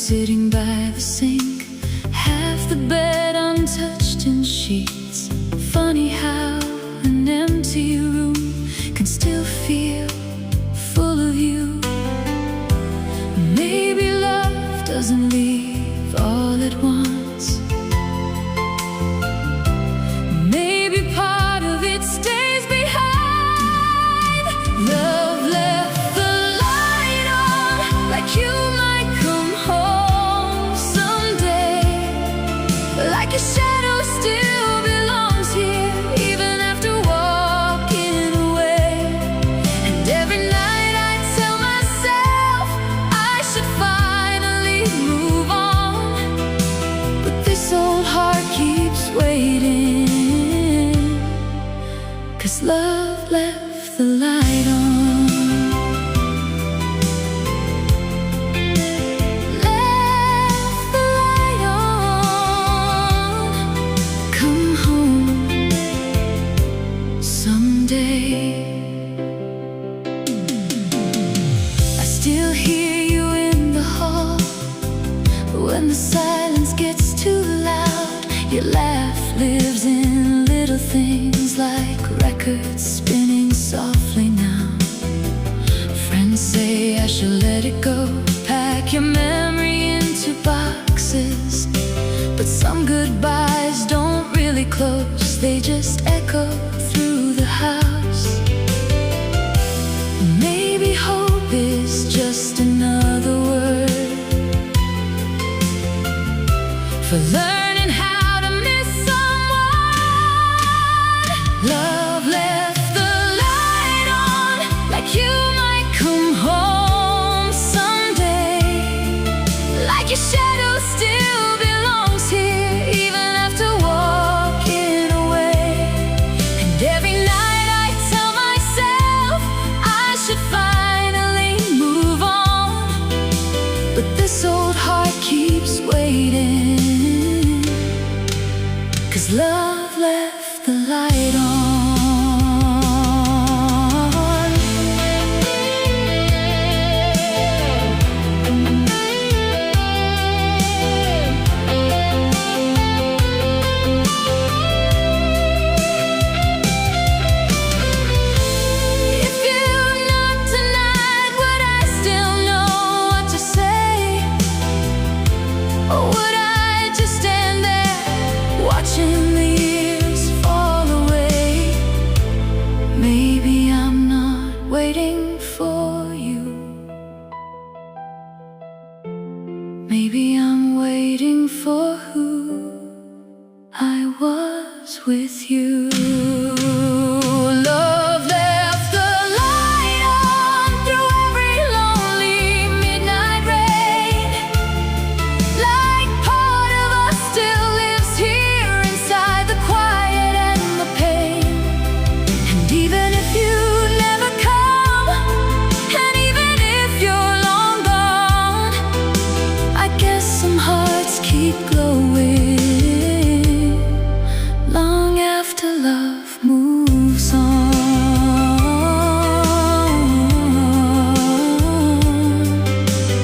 sitting by the sink, half the bed untouched in sheets. Funny how an empty room can still feel full of you. Maybe love doesn't leave all at once. Maybe part of it stays behind. Love left the light on, like you might come home someday, like your shadow still belongs here, even after walking away. And every night I tell myself I should finally move on, but this old heart keeps waiting, 'cause love left the light on. Left the light on. Come home someday. I still hear you in the hall when the silence gets too loud. Your laugh lives in little things like records spinning softly now. Friends say I should let it go, pack your memory into boxes, but some goodbyes don't really close, they just echo through the house. Maybe hope is just another word for learning how to miss someone. Love left the light on, like you might come home someday, like your shadow still belongs here, even after walking away. And every night I tell myself I should finally move on, but this old heart keeps waiting, 'cause love left the light on. If you knocked tonight, would I still know what to say? Or would I just stand there watching the years fall away? Maybe I'm not waiting for you. Maybe I'm waiting for who I was with you. Love left the light on through every lonely midnight rain, like part of us still lives here inside the quiet and the pain. And even if you never come, and even if you're long gone, I guess some hearts keep glowing long after love moves on.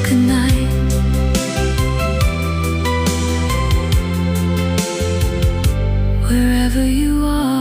Good night. Wherever you are.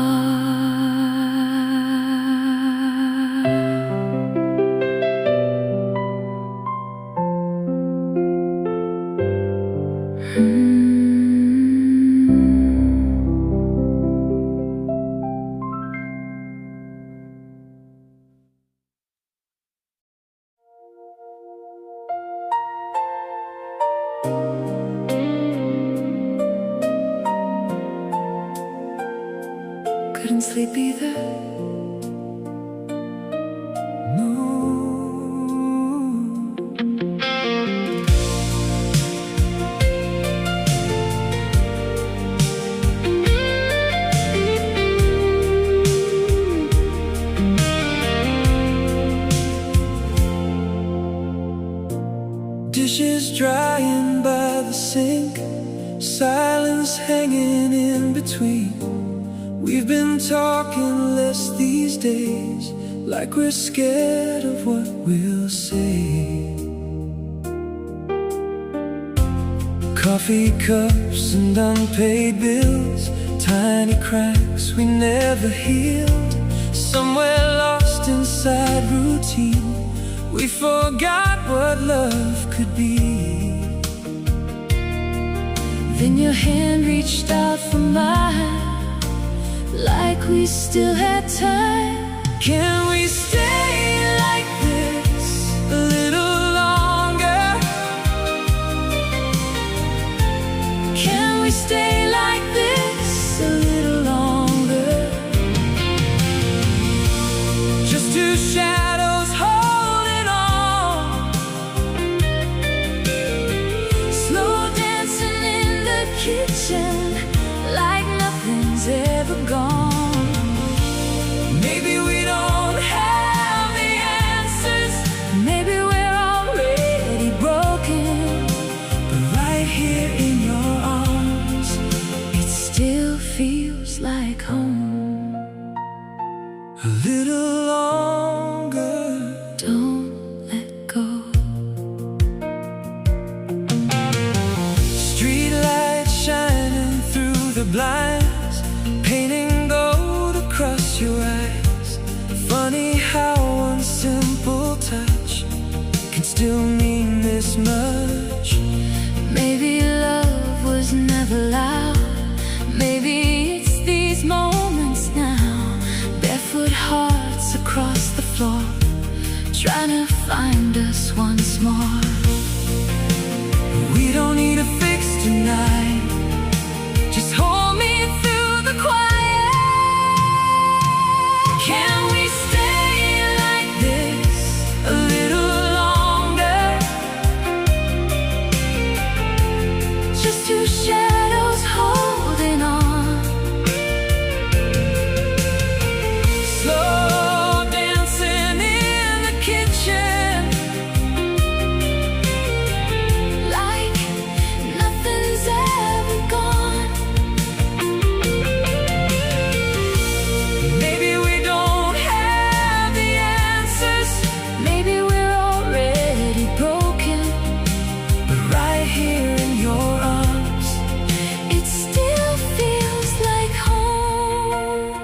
Couldn't sleep either. No. Dishes drying by the sink, silence hanging in between. We've been talking less these days, like we're scared of what we'll say. Coffee cups and unpaid bills, tiny cracks we never healed. Somewhere lost inside routine, we forgot what love could be. Then your hand reached out for mine, like we still had time. Can we stay like this a little longer? Can we stay like this a little longer? Just two shadows holding on, slow dancing in the kitchen, like nothing's ever gone. Maybe we don't have the answers, maybe we're already broken, but right here in your arms, it still feels like home. A little longer, don't let go. Street lights shining through the blinds, painting gold across your eyes. Funny how one simple touch can still mean this much. Maybe love was never loud, maybe it's these moments now. Barefoot hearts across the floor, trying to find us once more. We don't need a fix tonight, just hold me through the quiet. Can we stay like this a little longer? Just two shadows holding on, slow dancing in the kitchen, like nothing's ever gone. Maybe we don't have the answers, maybe we're already broken, but right here in your arms, it still feels like home.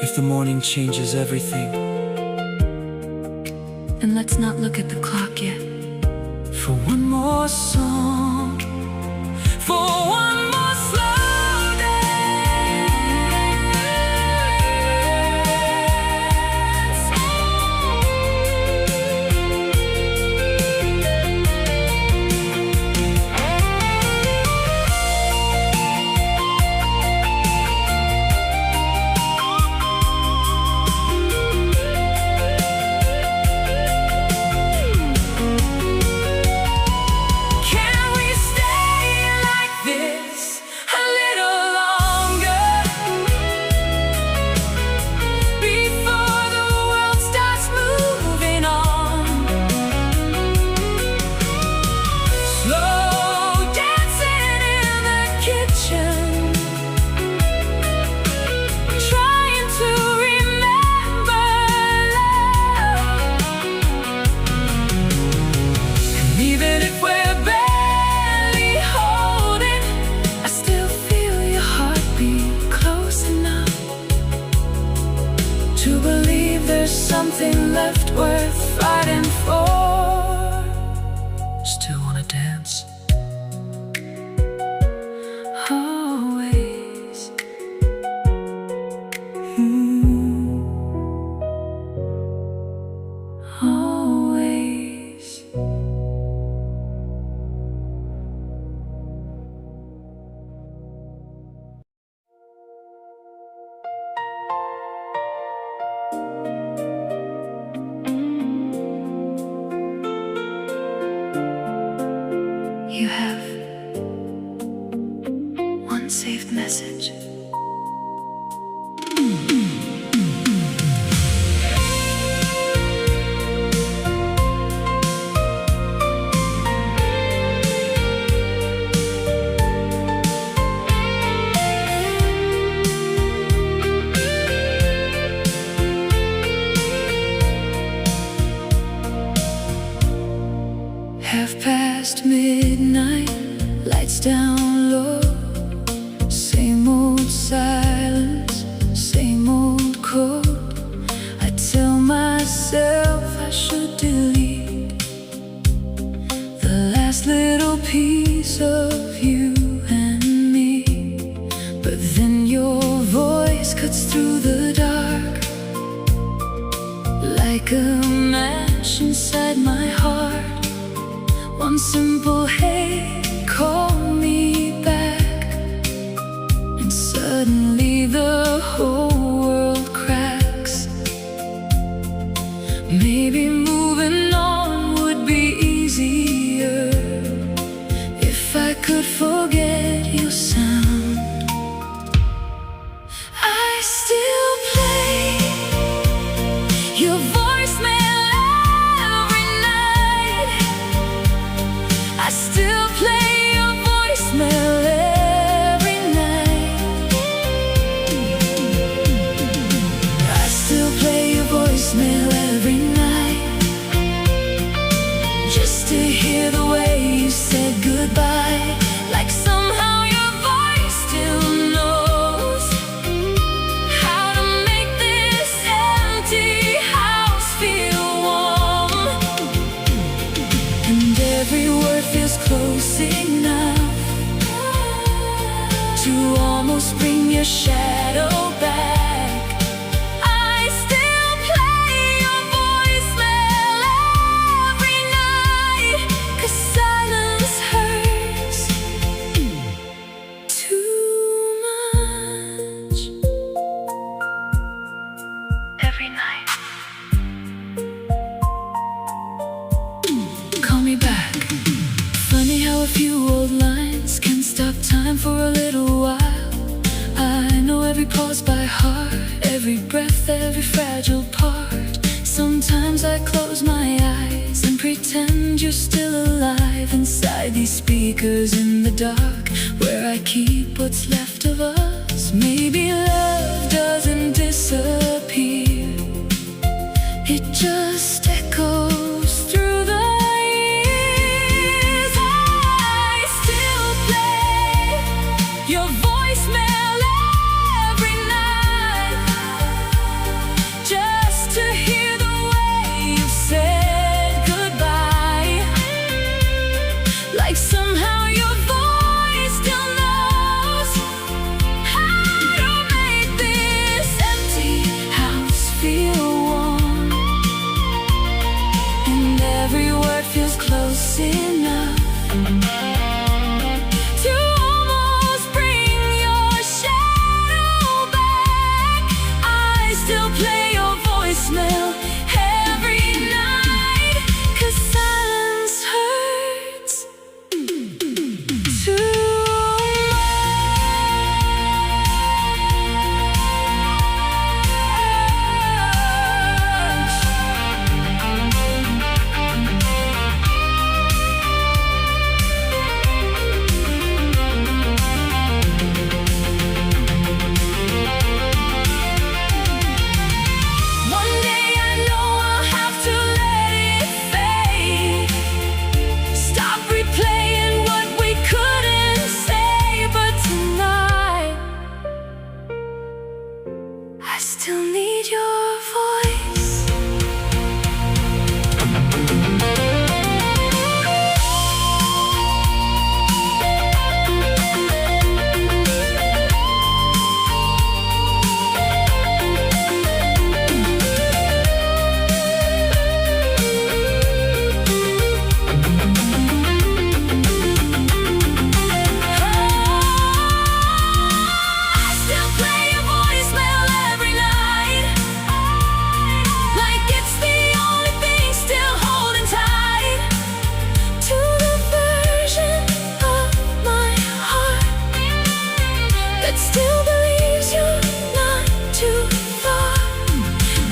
If the morning changes everything, then let's not look at the clock yet. For one more song, for one more slow dance. Can we stay like this a little longer, before the world starts moving on? Slow dancing in the kitchen, trying to remember love. And even if we're barely holding, I still feel your heartbeat close enough to believe there's something left worth fighting for. Still wanna dance? Always. Always. You have one saved message. Half past past midnight, lights down low. Same old silence, same old code. I tell myself I should delete the last little piece of you and me. But then your voice cuts through the dark like a match inside my heart. One simple hey, call me back, and suddenly the whole world cracks. Maybe moving on would be easier if I could forget your sound. I still play your voicemail every night. I still play your voicemail every night. I still play your voicemail every night, just to hear the way you said goodbye. Like somehow your voice still knows how to make this empty house feel warm. And every word feels close enough to almost bring your shadow back. I still play your voicemail every night, 'cause silence hurts too much. Every night. Call me back. Funny how a few old lines can stop time for a little while. I know every pause by heart, every breath, every fragile part. Sometimes I close my eyes and pretend you're still alive inside these speakers in the dark, where I keep what's left of us. Maybe love doesn't disappear, it just echoes through the years. I still play your voicemail every night, just to hear the way you said goodbye. Like somehow your voice still knows how to make this empty house feel warm. And every word feels close enough to almost bring your shadow back. I still play your voicemail every night, 'cause silence hurts too One day I know I'll have to let it fade. Stop replaying what we couldn't say, but tonight I still need your voice. I still play your voicemail every night, like it's the only thing still holding tight to the version of my heart that still believes you're not too far.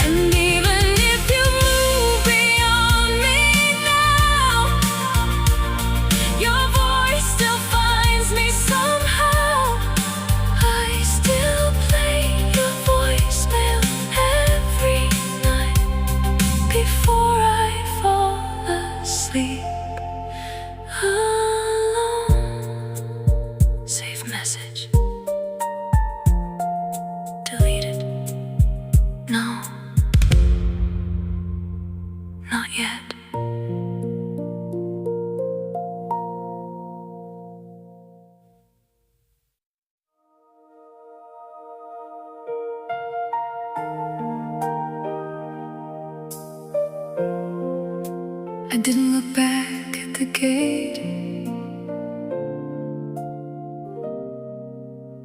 And even if you move beyond me now, your voice still finds me somehow. I still play your voicemail every night before I fall asleep. yet. I didn't look back at the gate,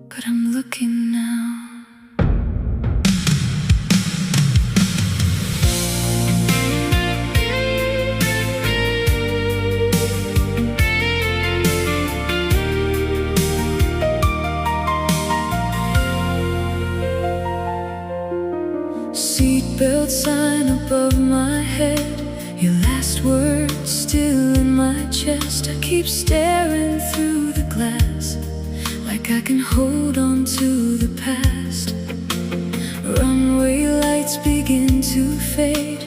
but I'm looking now. Seatbelt sign above my head, your last words still in my chest. I keep staring through the glass, like I can hold on to the past. Runway lights begin to fade,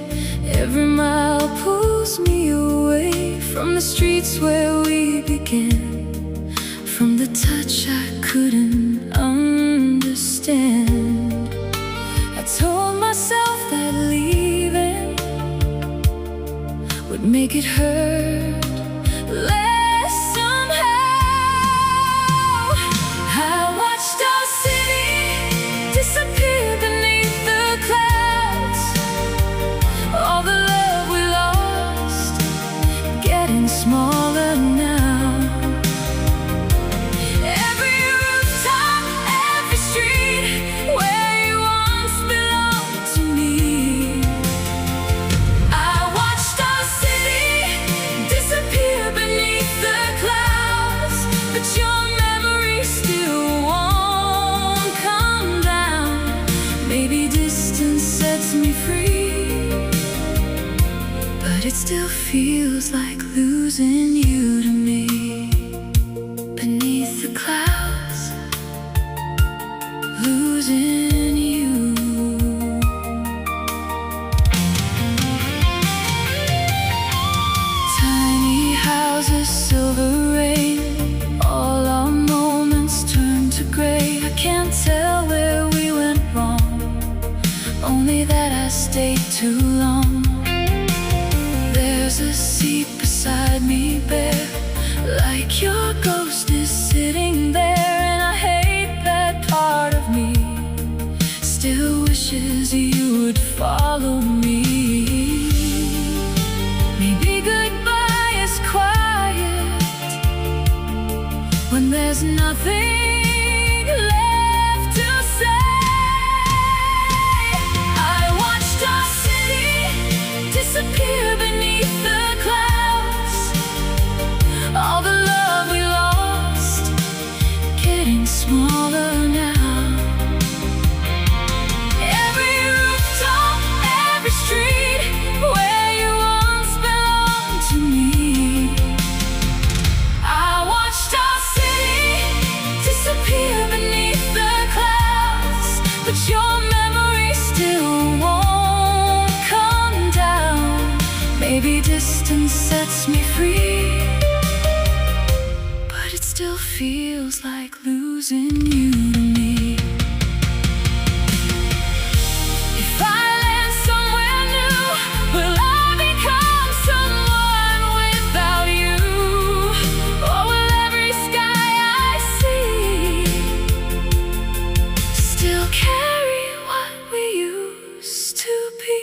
every mile pulls me away from the streets where we began, from the touch I couldn't understand. I told myself that leaving would make it hurt less somehow. I watched our city disappear beneath the clouds, all the love we lost getting smaller now. Every rooftop, every street where you once belonged to me. I watched our city disappear beneath the clouds, but your memory still won't come down. Maybe distance sets me free, but it still feels like losing you to me. Beneath the clouds, losing you. Tiny houses, silver rain, all our moments turn to gray. I can't tell where we went wrong, only that I stayed too long. There's a seat beside me bare, like your ghost is sitting there. And I hate that part of me still wishes you would follow me. Maybe goodbye is quiet when there's nothing left to say. I watched our city disappear beneath the clouds, all the love we lost getting smaller now. Every rooftop, every street where you once belonged to me. I watched our city disappear beneath the clouds, but your memory still won't come down. Maybe distance sets me free, but it still feels like losing you to me. If I land somewhere new, will I become someone without you? Or will every sky I see still carry what we used to be?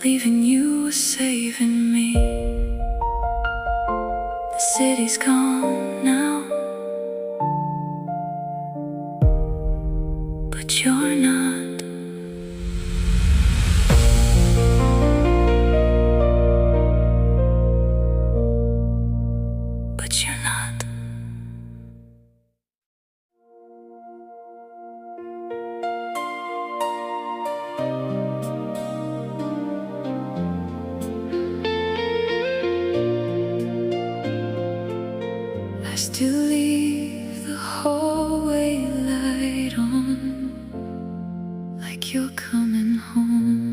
leaving you was saving me. The city's gone now, but you're not. But you're not. I still leave the hallway light on, like you're coming home.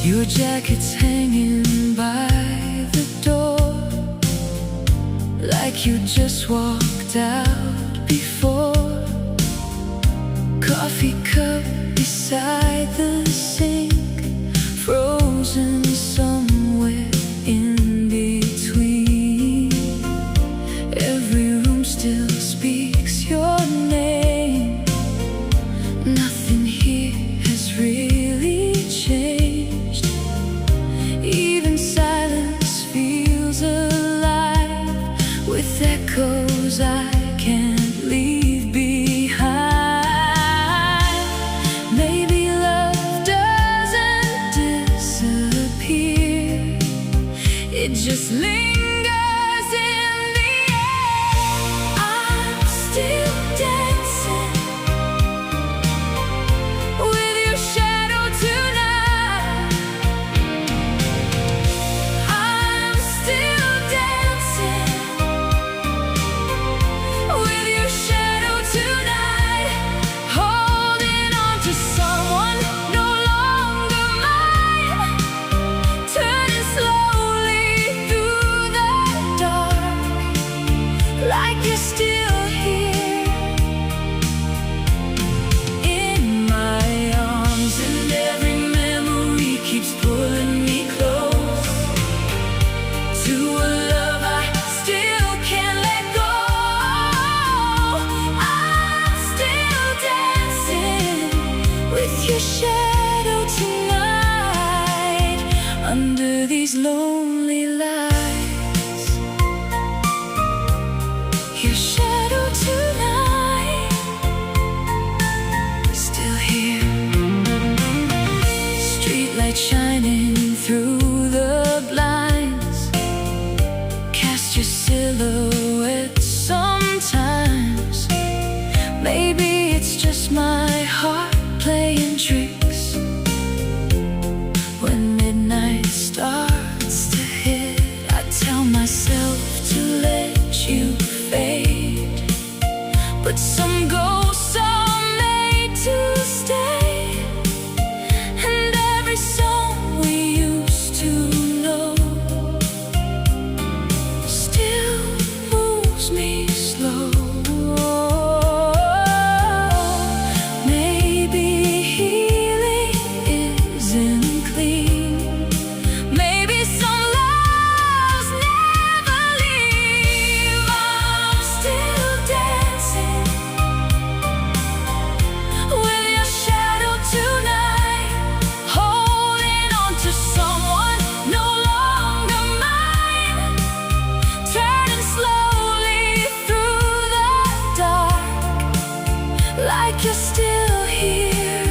Your jacket's hanging by the door, like you just walked out before. Coffee cup beside the sink, frozen somewhere in between. Every room still speaks your name. Nothing here has really changed. Even silence feels alive with echoes I can't leave behind. Maybe love doesn't disappear, it just lingers in the air. I'm still dancing with your shadow tonight. I'm still dancing with your shadow tonight, holding on to someone no longer mine, turning slowly through the dark, like you're still here in my arms, and every memory keeps pulling me close to a love I still can't let go. I'm still dancing with your shadow tonight, under these lonely lights. Your shadow tonight, still here. Streetlight shining through the blinds, cast your silhouette sometimes. Maybe it's just my heart playing tricks. When midnight starts to hit, I tell myself to let you fade, but some go, some made to stay. And every song we used to know still moves me slow. Maybe healing isn't clean, maybe some loves never leave. I'm still dancing with your shadow tonight, holding on to someone no longer mine, turning slowly through the dark, like you're still here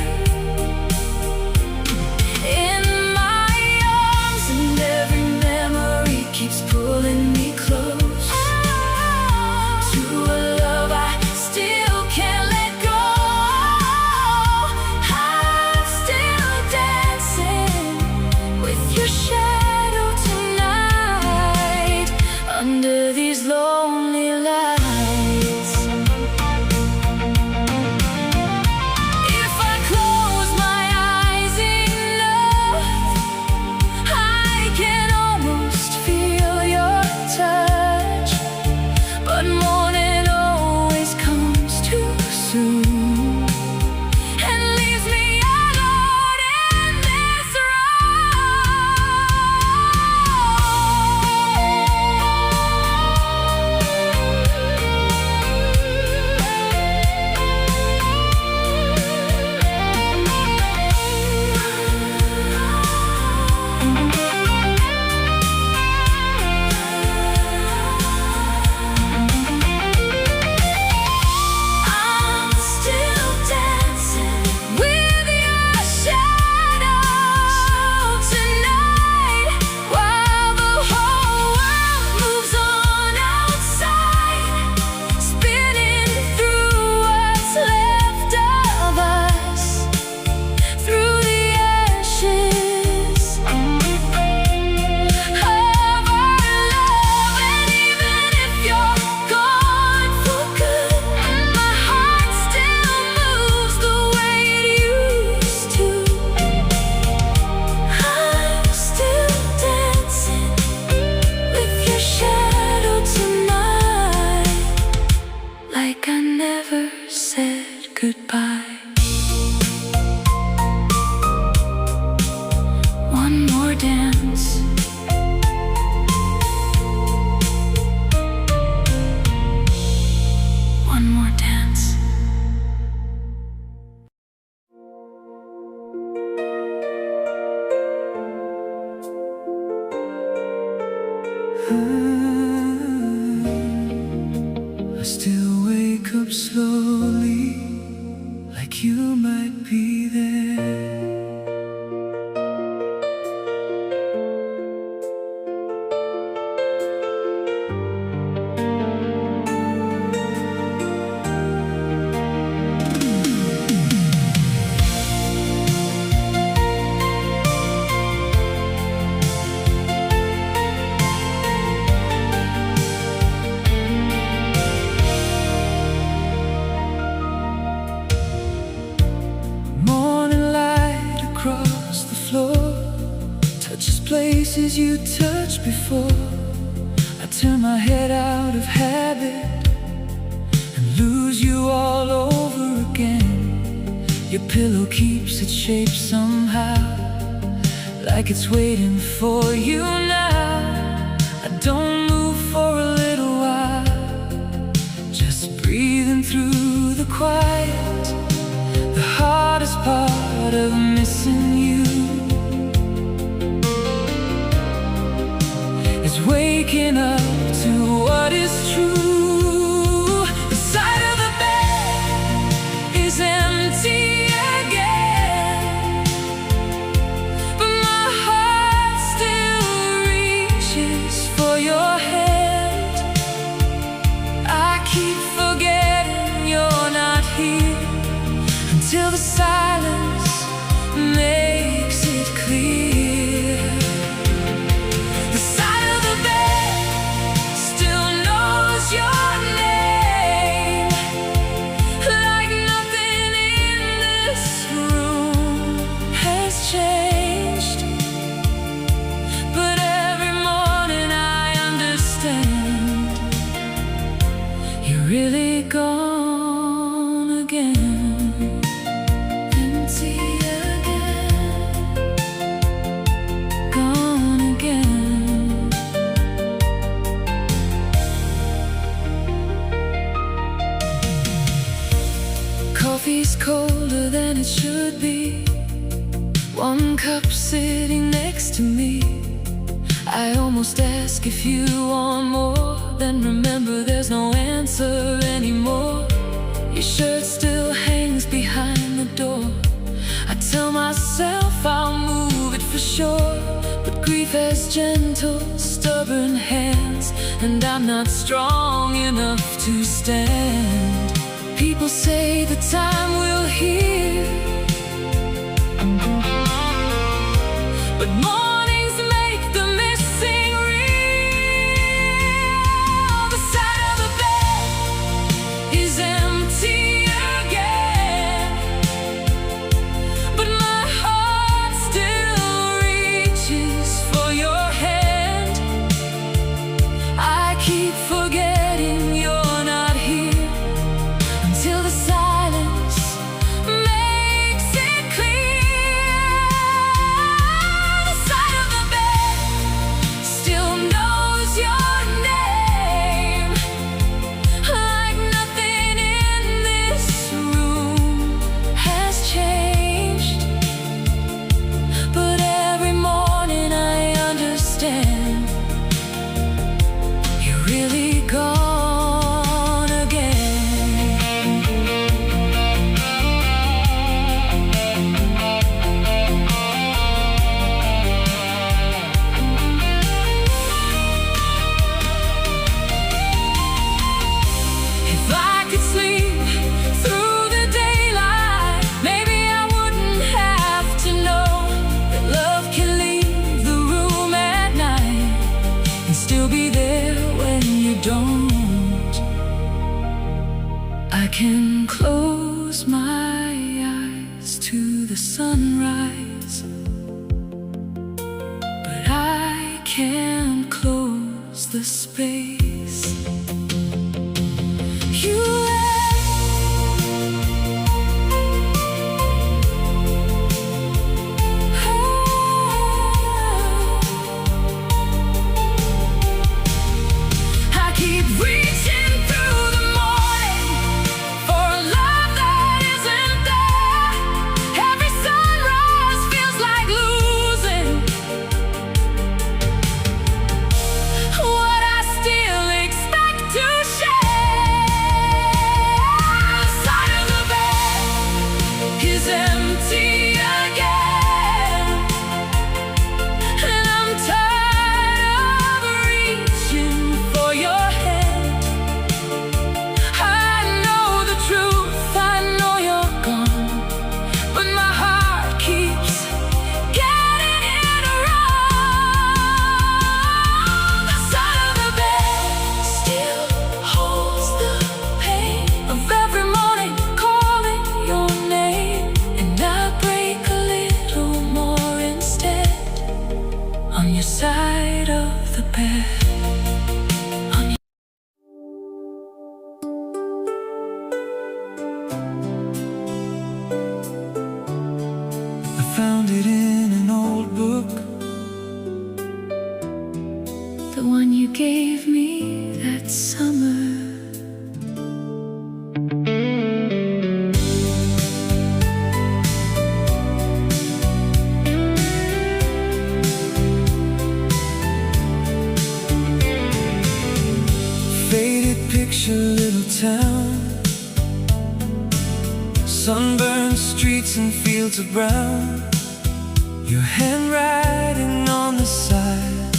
in my arms, and every memory keeps pulling me close to a love I still can't let go. I'm still dancing with your shadow tonight, under these lonely lights. goodbye. One more dance. One more dance. I still wake up slowly, like you might be there. Places you touched before. I turn my head out of habit and lose you all over again. Your pillow keeps its shape somehow, like it's waiting for you now. I don't move for a little while, just breathing through the quiet. The hardest part of missing you is waking up to what is true. The side of the bed is empty again, but my heart still reaches for your hand. I keep forgetting you're not here until the silence makes it clear. Your name, like nothing in this room has changed. But every morning I understand you're really gone again. Empty again, gone again. Coffee's colder than it should be. One cup sitting next to me. I almost ask if you want more, then remember there's no answer anymore. Your shirt still hangs behind the door. I tell myself I'll move it for sure, but grief has gentle, stubborn hands, and I'm not strong enough to stand. People say the time will heal, but mornings make the missing real. The side of the bed is empty again, but my heart still reaches for your hand. I keep forgetting you're not here until the silence makes it clear. The side of the bed still knows your name, like nothing in this room has changed. But every morning I understand you're really gone again. If I could sleep through the daylight, maybe I wouldn't have to know that love can leave the room at night and still be there when you don't. I can close my eyes to the sunrise, but I can't close the space you left Sunburned streets and fields of brown, your handwriting on the side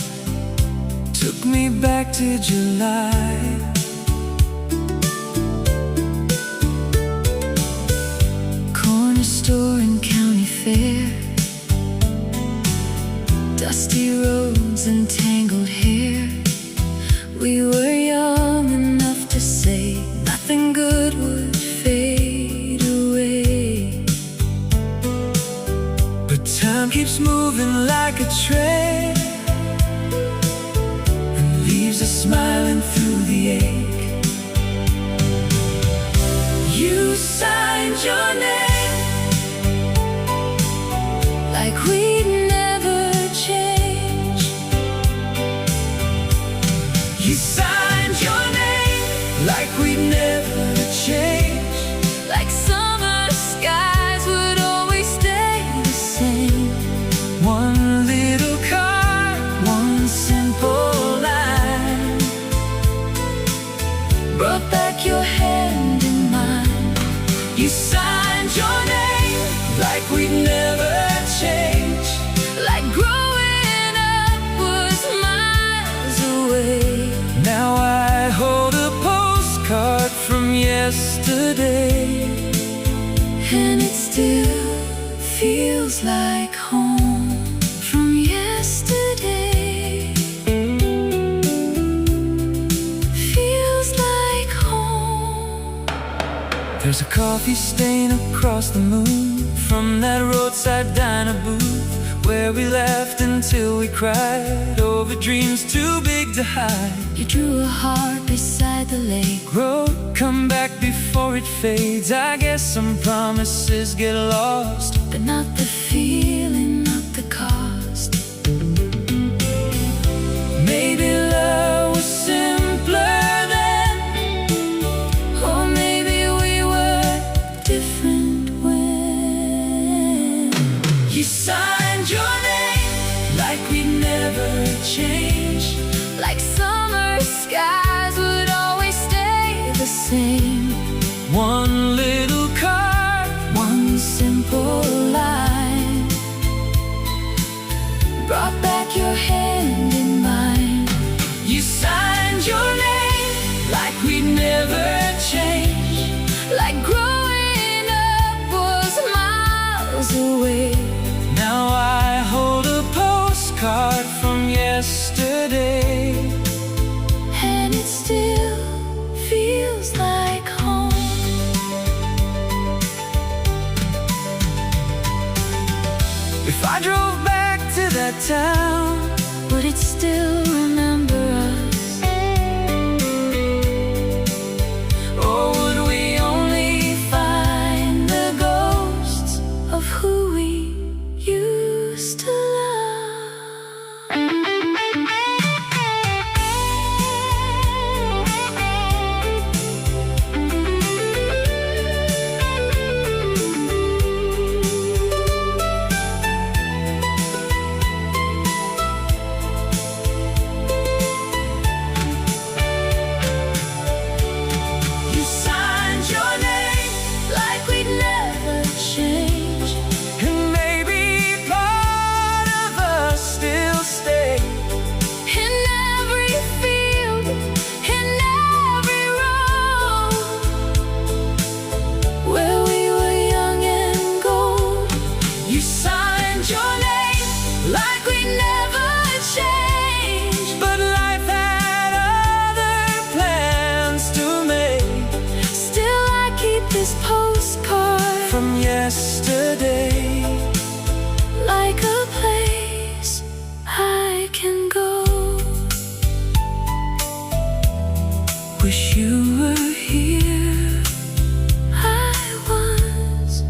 took me back to July. Corner store and county fair, dusty roads and tangled hair. We were young enough to say nothing good would fade away. But time keeps moving like a train and leaves us smiling through the ache. You signed your name like we'd never change. You signed your name like we'd never change. Like summer skies would always stay the same. One little card, one simple line brought back your hand in mine. You signed your name like we'd never change. Like growing up was miles away. Now I hold a postcard from yesterday, and it still feels like home from yesterday. Feels like home. There's a coffee stain across the moon from that roadside diner booth where we laughed until we cried over dreams too big to hide. You drew a heart beside the lake road, come back before it fades. I guess some promises get lost, but not the feeling, not the cost. Maybe love was simpler then, or maybe we were different when you signed your name like we'd never change. Like summer skies would always stay the same. One little card, one simple line brought back your hand in mine. You signed your name like we'd never change. Like growing up was miles away. Now I hold a postcard from yesterday, and it still feels like home. If I drove back to that town, would it still remember us? Or would we only find the ghosts of who we used to love? You signed your name like we'd never change, and maybe part of us still stay. In every field, in every road, where we were young and gold. You signed your name like we never changed, but life had other plans to make. Still I keep this postcard from yesterday, like a place I can go. Wish you were here. I was.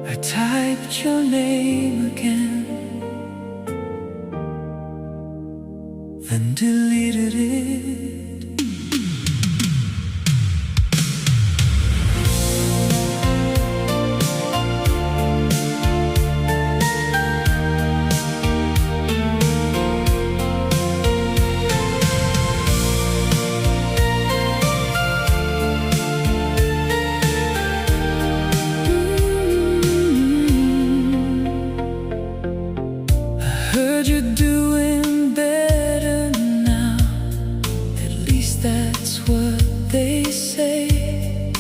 I typed your name again and deleted it. Heard you're doing better now, at least that's what they say.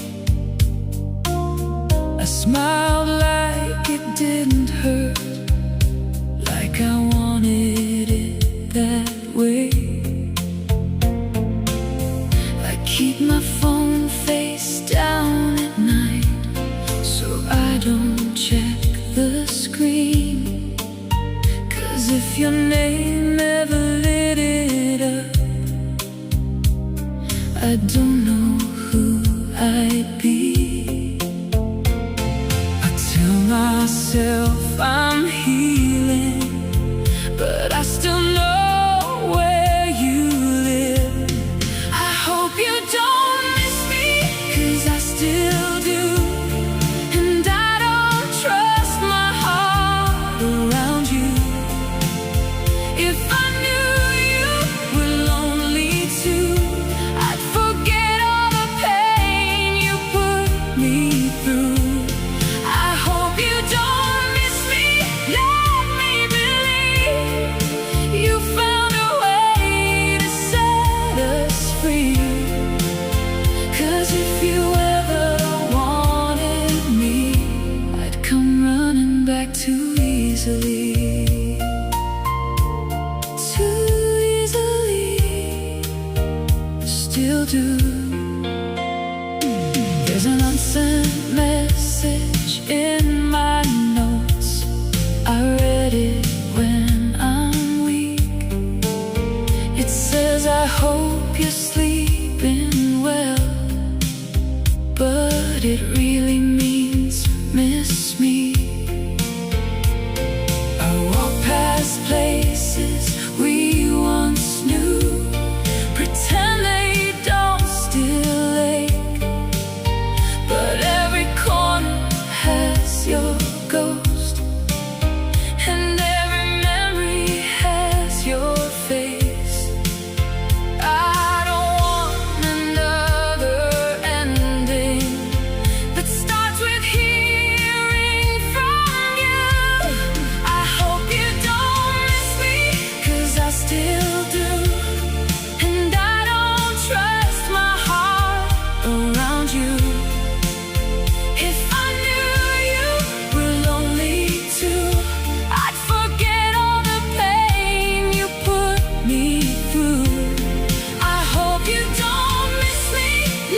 I smiled like it didn't hurt, like I wanted it that way. I keep my phone face down at night, so I don't check the screen. If your name ever lit it up, I don't know who I'd be. I tell myself I'm healing, but I still know where you live. I hope you don't miss me, 'cause I still do. And I don't trust my heart around you. If I knew you were lonely too, I'd forget all the pain you put me through. I hope you don't miss me. Let me believe you found a way to set us free. 'Cause if you ever wanted me, I'd come running back too easily. Still do. There's an unsent message in my notes. I read it when I'm weak. It says, I hope you're sleeping well, but it really means miss me. I walk past places we once knew, pretend they don't still ache, but every corner has your ghost, and every memory has your face. I don't want another ending that starts with hearing from you. I hope you don't miss me, 'cause I still do. And I don't trust my heart around you. If I knew you were lonely too, I'd forget all the pain you put me through. I hope you don't miss me.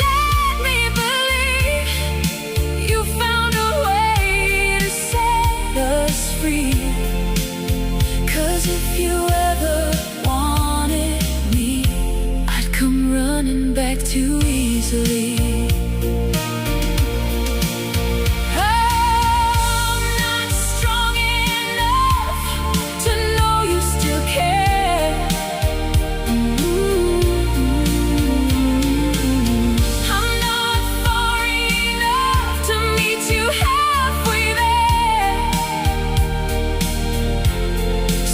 Let me believe you found a way to set us free. 'Cause if you ever wanted me, I'd come running back too easily. I'm not strong enough to know you still care. I'm not far enough to meet you halfway there.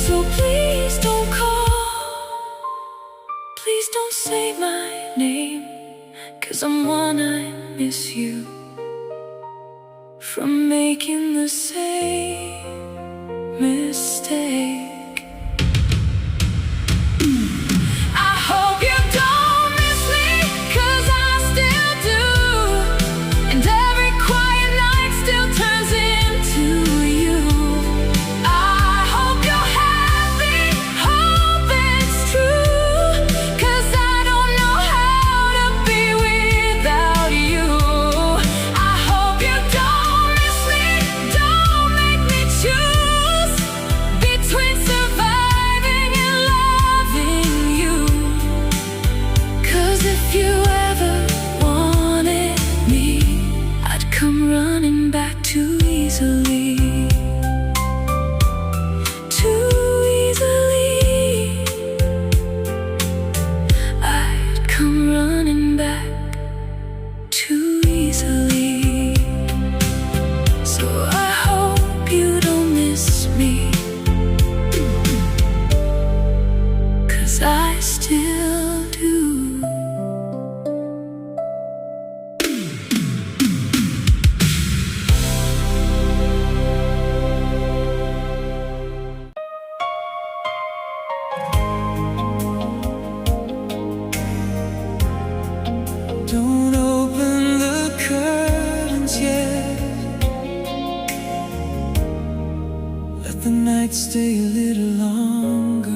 So please don't call, please don't say my name, 'cause I'm one, I miss you from making the same mistake. I hope you don't miss me, 'cause I still do. And every quiet night still turns into you. I hope you're happy, hope it's true, 'cause I don't know how to be without you. I hope you don't miss me, don't make me choose between still do. Don't open the curtains yet. Let the night stay a little longer.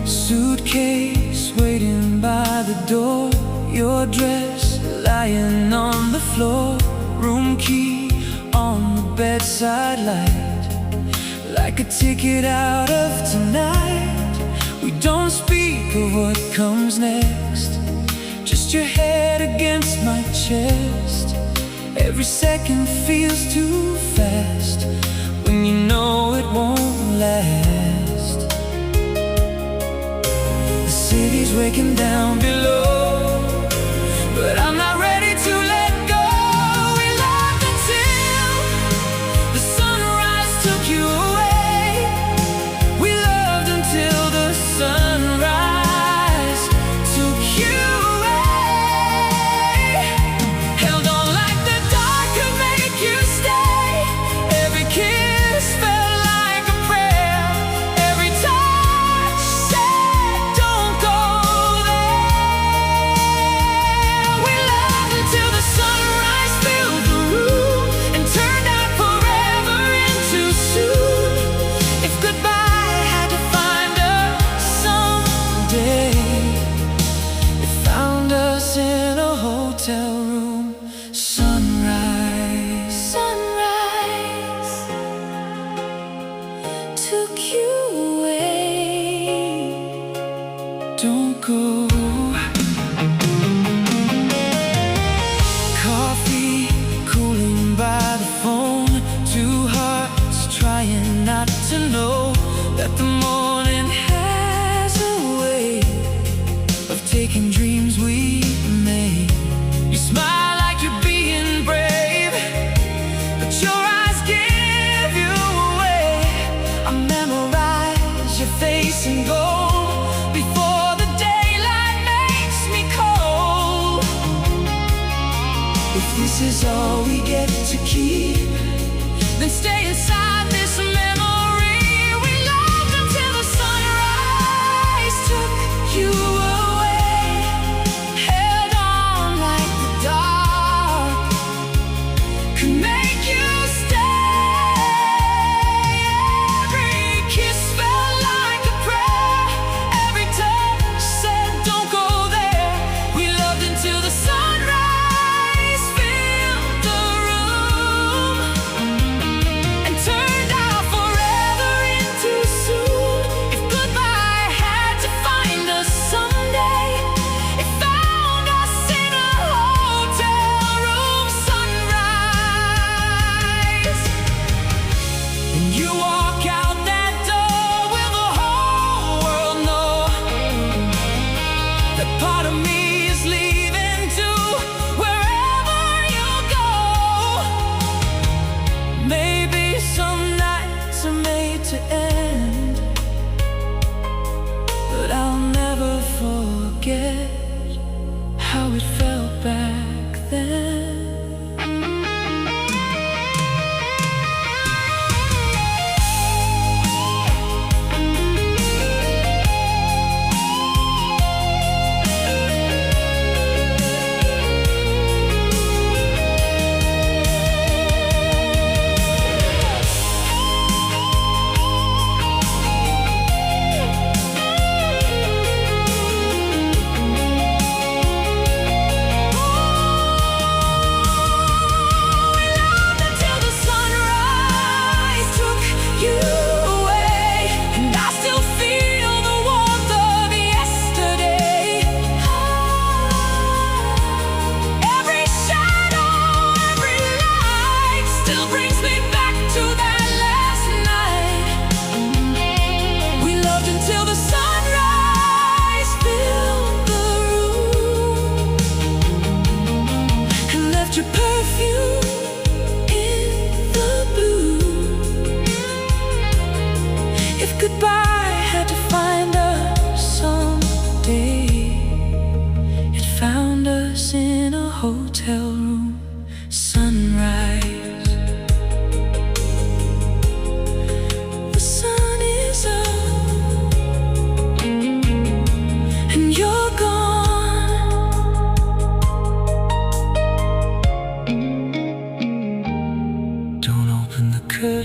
Suitcase waiting by the door, your dress lying on the floor, room key on the bedside light, like a ticket out of tonight. We don't speak of what comes next, just your head against my chest. Every second feels too fast when you know it won't last. The city's waking down below, but I'm not ready to let go. We loved until the sunrise took you away. We loved until the sunrise took you away. Held on like the dark could make you stay. Every kiss felt like a prayer. Every touch said don't go there. We loved until the sunrise filled the room and turned out forever into soon. If goodbye had to find us someday, it found us in a hotel room. Sunrise, sunrise took you away. Don't go. Coffee cooling by the phone, two hearts trying not to know that the morning has a way of taking dreams we made. You smile like you're being brave, but your eyes give you away. I memorize your face and go before the daylight makes me cold. If this is all we get to keep, then stay inside this memory. We loved until the sunrise took you away. Held on like the dark could make you stay. Every kiss felt like a prayer. Every touch said don't go there. We loved until the sunrise filled the room and turned out forever into soon. If goodbye had to find us someday, it found us in a hotel room. Sunrise, and you walk out that door, will the whole world know that part of me is leaving too? Wherever you go, maybe some nights are made to end, but I'll never forget how it felt back then.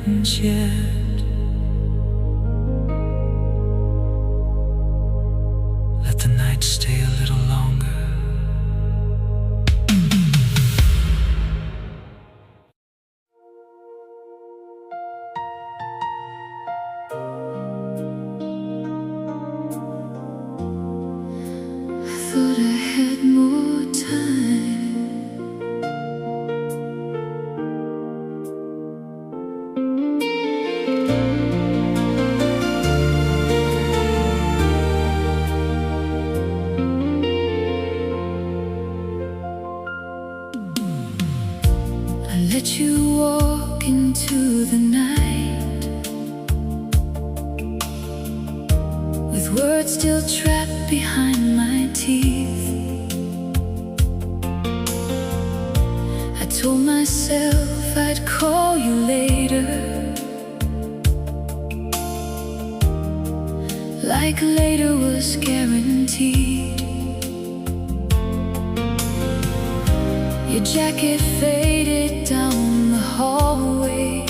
curtains yet. Let the night stay a little longer. Thought I had more time. I let you walk into the night with words still trapped behind my teeth. I told myself I'd call you later, like later was guaranteed. Your jacket faded down the hallway,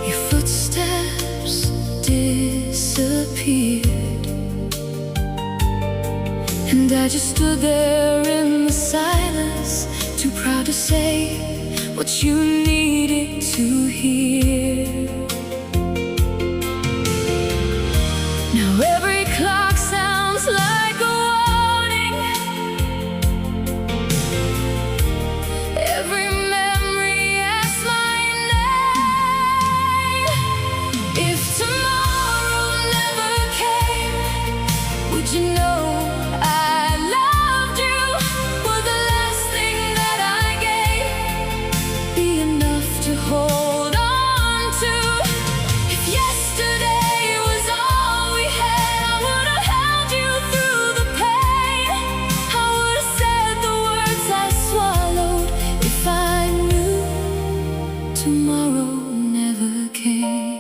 your footsteps disappeared, and I just stood there in the silence, too proud to say what you needed to hear. Now every clock sounds like a warning, every memory asks my name. If tomorrow never came, would you know I loved you? Would the last thing that I gave be enough to hold on to? If yesterday was all we had, I would have held you through the pain. I would have said the words I swallowed if I knew tomorrow never came.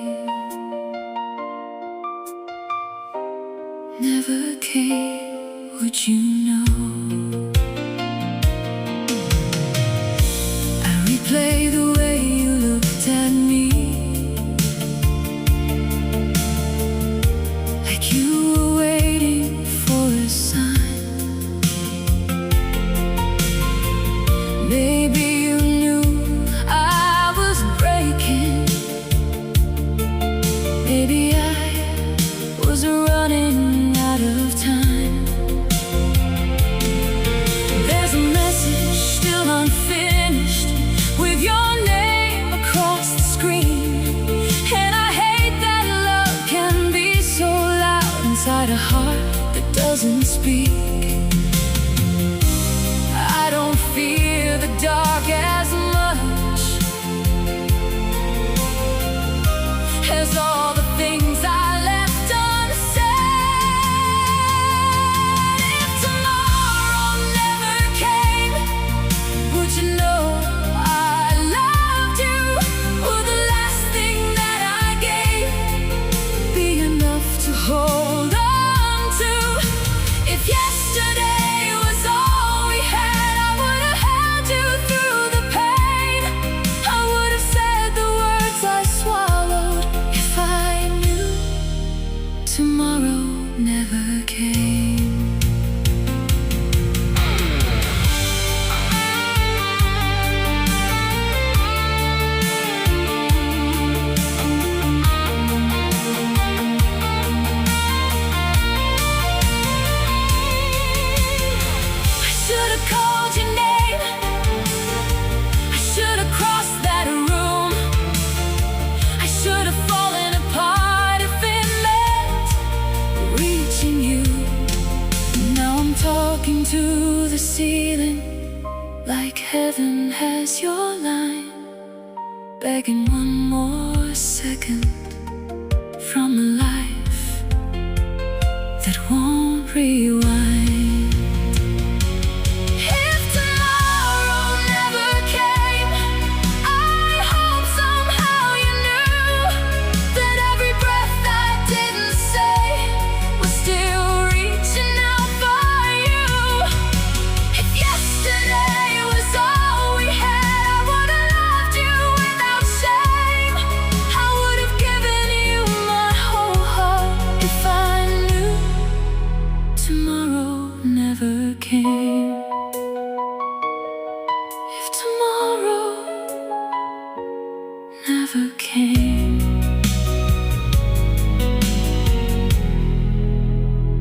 Never came, would you know? I replay the way you looked at me, like you were waiting for a sign. Maybe you knew I was breaking, maybe I was running out of time. There's a message still unfinished with your name across the screen, and I hate that love can be so loud inside a heart that doesn't speak. I don't fear the dark as much as all the things I left unsaid. If tomorrow never came, would you know I loved you? Would the last thing that I gave be enough to hold on to? If yesterday was all we had, I would have held you through the pain. I would have said the words I swallowed if I knew tomorrow never came. I should have called your name, I should have crossed that room, I should have fallen apart if it meant reaching you. Now I'm talking to the ceiling, like heaven has your line, begging one more second from a life that won't rewind. If tomorrow never came, I hope somehow you knew that every breath I didn't say was still reaching out for you. If yesterday was all we had, I would have loved you without never came.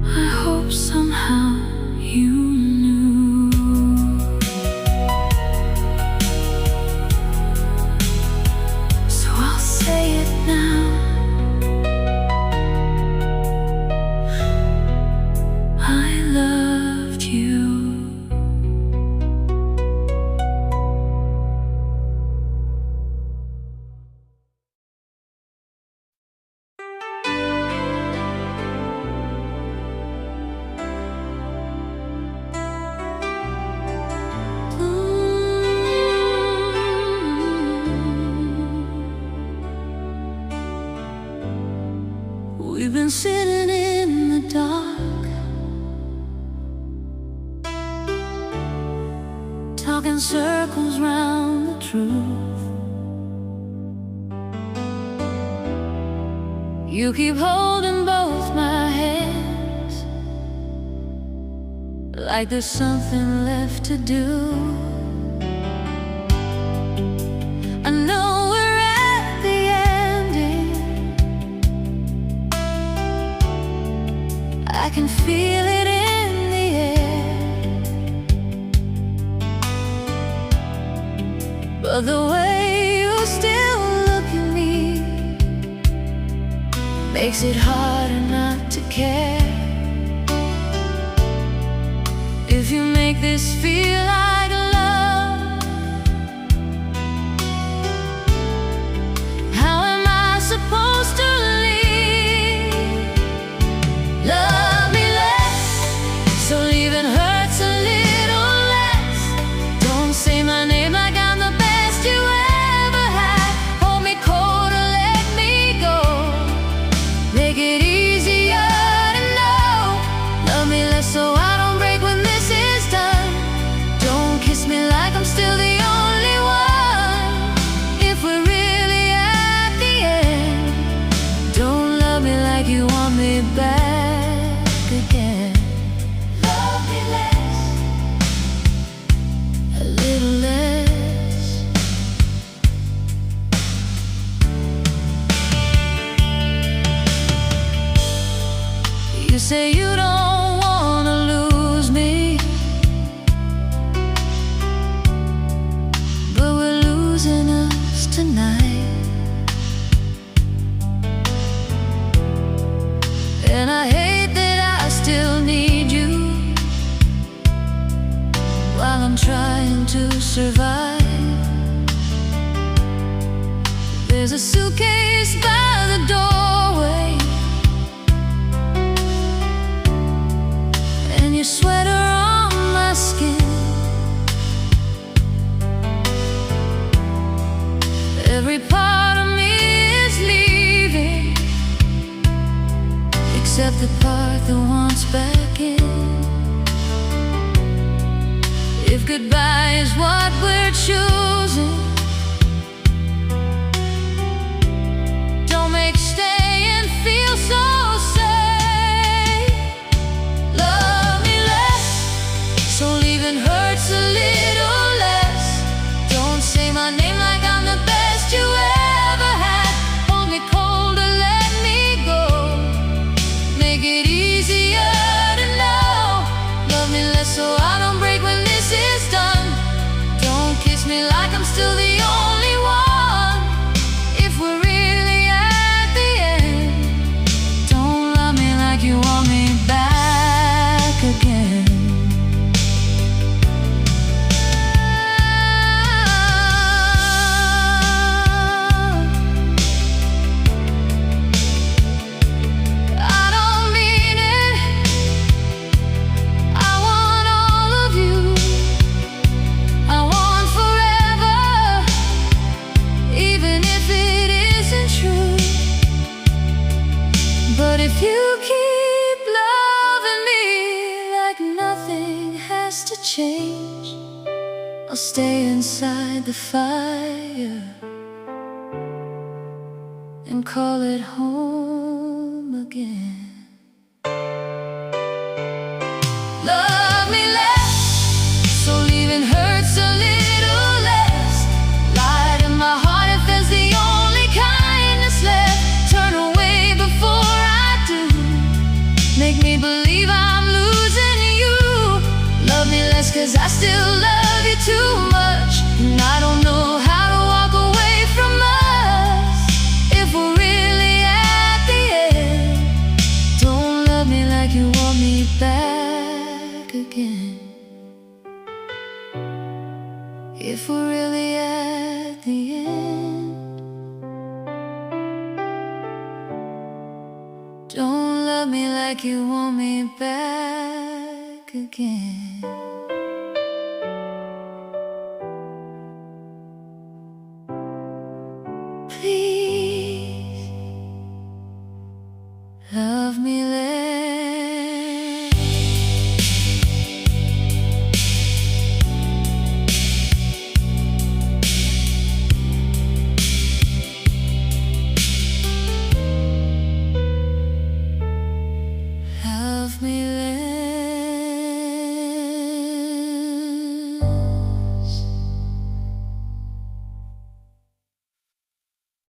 I hope somehow you knew. So I'll say it now. I loved you. We've been sitting in the dark, talking circles round the truth. You keep holding both my hands, like there's something left to do. I know we're at the ending, I can feel it in the air, but the way you still look at me makes it harder not to care. If you make this feel like love, how am I supposed to leave? Love me less, so leaving hurts a little less. Don't say my name like I'm the best you ever had. Hold me cold or let me go. Make it easier to know. Love me less so I don't break when this is done. Don't kiss me like I'm still the only one. If we're really at the end, don't love me like you want me back again. Love me less, a little less. You say you don't wanna lose me, but we're losing us tonight. And I hate that I still need you while I'm trying to survive. There's a suitcase by the doorway, and your sweater on my skin. Every part of me is leaving, except the part that wants back in. If goodbye is what we're choosing, don't make staying feel so safe. Love me less, so leaving hurts a little less. Don't say my name like I'm the best you ever had. Hold me cold or let me go. Make it easier to know. Love me less so I don't break when this is done. Don't kiss me like I'm still the only one. If we're really at the end, don't love me like you want me back again. I don't mean it, I want all of you. I want forever, even if it isn't true. But if you keep loving me like nothing has to change, I'll stay inside the fire and call it home again. Love me less, so leaving hurts a little less. Light in my heart if there's the only Don't love me like you want me back again.